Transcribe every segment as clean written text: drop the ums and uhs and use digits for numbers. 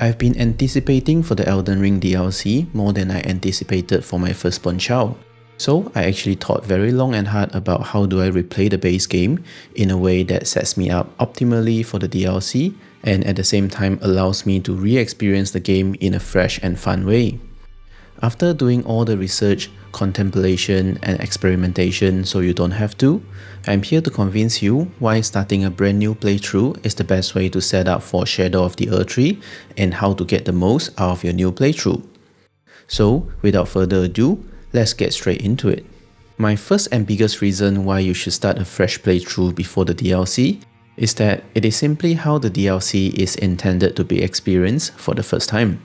I've been anticipating for the Elden Ring DLC more than I anticipated for my firstborn child. So I actually thought very long and hard about how do I replay the base game in a way that sets me up optimally for the DLC and at the same time allows me to re-experience the game in a fresh and fun way. After doing all the research, contemplation and experimentation so you don't have to, I'm here to convince you why starting a brand new playthrough is the best way to set up for Shadow of the Erdtree and how to get the most out of your new playthrough. So without further ado, let's get straight into it. My first and biggest reason why you should start a fresh playthrough before the DLC is that it is simply how the DLC is intended to be experienced for the first time.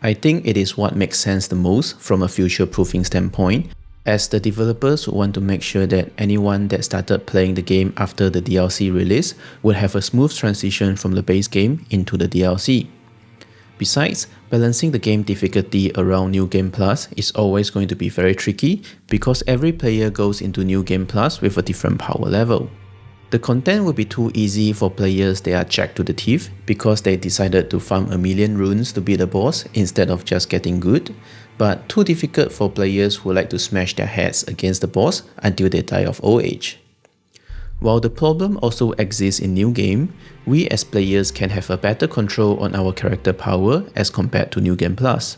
I think it is what makes sense the most from a future-proofing standpoint, as the developers want to make sure that anyone that started playing the game after the DLC release would have a smooth transition from the base game into the DLC. Besides, balancing the game difficulty around New Game Plus is always going to be very tricky because every player goes into New Game Plus with a different power level. The content will be too easy for players that are jacked to the teeth because they decided to farm a million runes to beat the boss instead of just getting good, but too difficult for players who like to smash their heads against the boss until they die of old age. While the problem also exists in New Game, we as players can have a better control on our character power as compared to New Game Plus.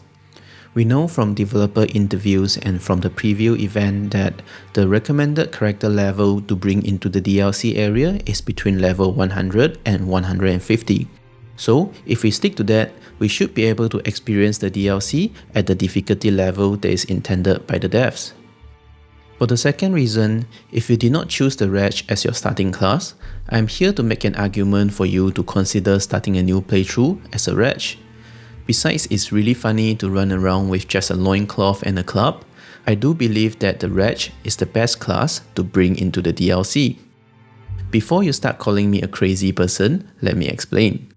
We know from developer interviews and from the preview event that the recommended character level to bring into the DLC area is between level 100 and 150. So if we stick to that, we should be able to experience the DLC at the difficulty level that is intended by the devs. For the second reason, if you did not choose the Wretch as your starting class, I'm here to make an argument for you to consider starting a new playthrough as a Wretch. Besides, it's really funny to run around with just a loincloth and a club, I do believe that the Wretch is the best class to bring into the DLC. Before you start calling me a crazy person, let me explain.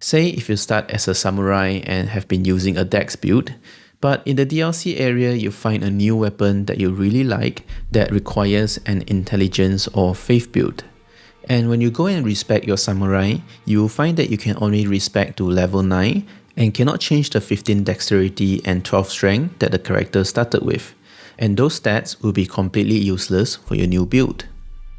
Say if you start as a samurai and have been using a dex build, but in the DLC area you find a new weapon that you really like that requires an intelligence or faith build. And when you go and respec your samurai, you will find that you can only respec to level 9 and cannot change the 15 dexterity and 12 strength that the character started with, and those stats will be completely useless for your new build.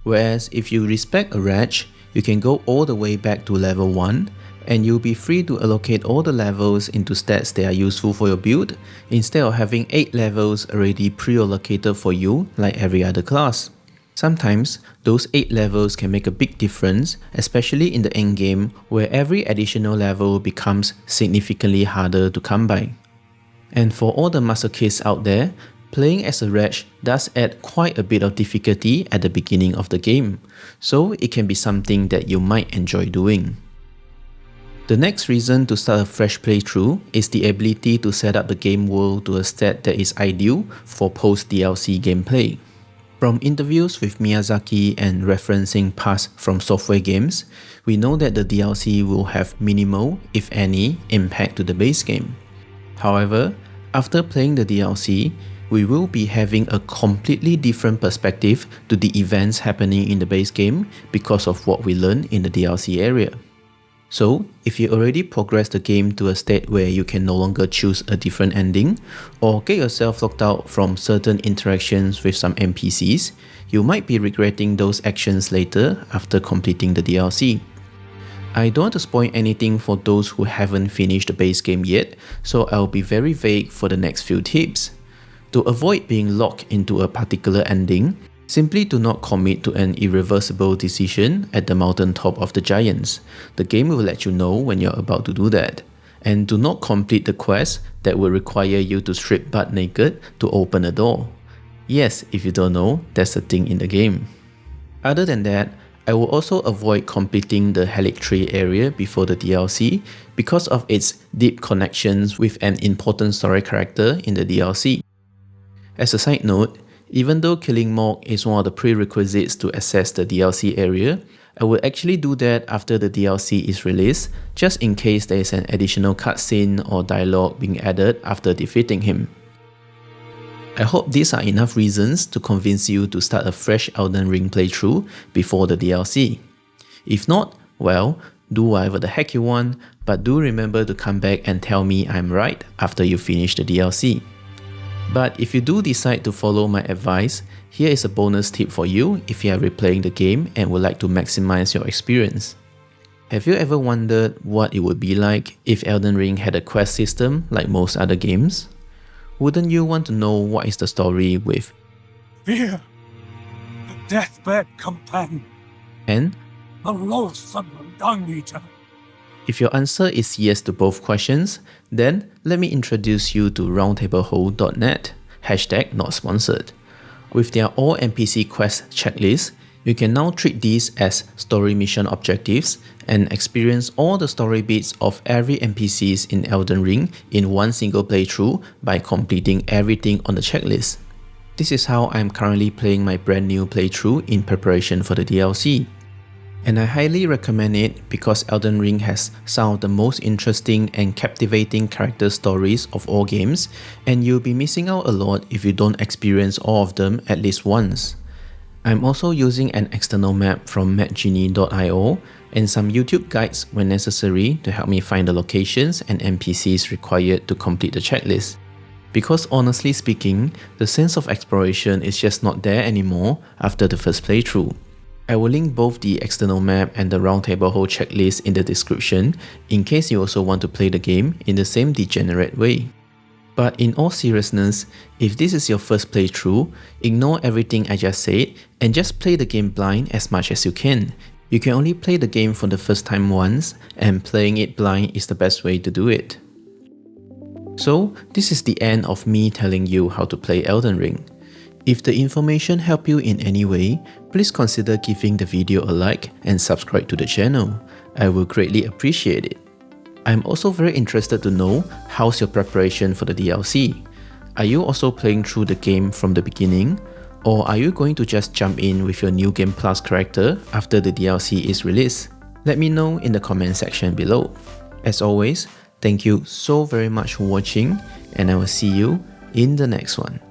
Whereas if you respec a Wretch, you can go all the way back to level 1 and you'll be free to allocate all the levels into stats that are useful for your build instead of having 8 levels already pre-allocated for you like every other class. Sometimes, those 8 levels can make a big difference, especially in the endgame where every additional level becomes significantly harder to come by. And for all the masochists out there, playing as a Wretch does add quite a bit of difficulty at the beginning of the game, so it can be something that you might enjoy doing. The next reason to start a fresh playthrough is the ability to set up the game world to a stat that is ideal for post-DLC gameplay. From interviews with Miyazaki and referencing past From Software games, we know that the DLC will have minimal, if any, impact to the base game. However, after playing the DLC, we will be having a completely different perspective to the events happening in the base game because of what we learned in the DLC area. So, if you already progressed the game to a state where you can no longer choose a different ending, or get yourself locked out from certain interactions with some NPCs, you might be regretting those actions later after completing the DLC. I don't want to spoil anything for those who haven't finished the base game yet, so I'll be very vague for the next few tips. To avoid being locked into a particular ending, simply do not commit to an irreversible decision at the mountaintop of the giants. The game will let you know when you're about to do that. And do not complete the quest that will require you to strip butt naked to open a door. Yes, if you don't know, that's a thing in the game. Other than that, I will also avoid completing the Erdtree area before the DLC because of its deep connections with an important story character in the DLC. As a side note, even though killing Morg is one of the prerequisites to access the DLC area, I will actually do that after the DLC is released, just in case there is an additional cutscene or dialogue being added after defeating him. I hope these are enough reasons to convince you to start a fresh Elden Ring playthrough before the DLC. If not, well, do whatever the heck you want, but do remember to come back and tell me I'm right after you finish the DLC. But if you do decide to follow my advice, here is a bonus tip for you if you are replaying the game and would like to maximize your experience. Have you ever wondered what it would be like if Elden Ring had a quest system like most other games? Wouldn't you want to know what is the story with Fear, the deathbed companion, and the loathsome dung eater? if your answer is yes to both questions, then let me introduce you to roundtable.net, #not sponsored. With their all NPC quest checklist, you can now treat these as story mission objectives and experience all the story beats of every NPCs in Elden Ring in one single playthrough by completing everything on the checklist. This is how I'm currently playing my brand new playthrough in preparation for the DLC. And I highly recommend it because Elden Ring has some of the most interesting and captivating character stories of all games, and you'll be missing out a lot if you don't experience all of them at least once. I'm also using an external map from mapgenie.io and some YouTube guides when necessary to help me find the locations and NPCs required to complete the checklist. Because honestly speaking, the sense of exploration is just not there anymore after the first playthrough. I will link both the external map and the Roundtable whole checklist in the description in case you also want to play the game in the same degenerate way. But in all seriousness, if this is your first playthrough, ignore everything I just said and just play the game blind as much as you can. You can only play the game for the first time once, and playing it blind is the best way to do it. So, this is the end of me telling you how to play Elden Ring. If the information helped you in any way, please consider giving the video a like and subscribe to the channel. I will greatly appreciate it. I'm also very interested to know how's your preparation for the DLC. Are you also playing through the game from the beginning? Or are you going to just jump in with your New Game Plus character after the DLC is released? Let me know in the comment section below. As always, thank you so very much for watching, and I will see you in the next one.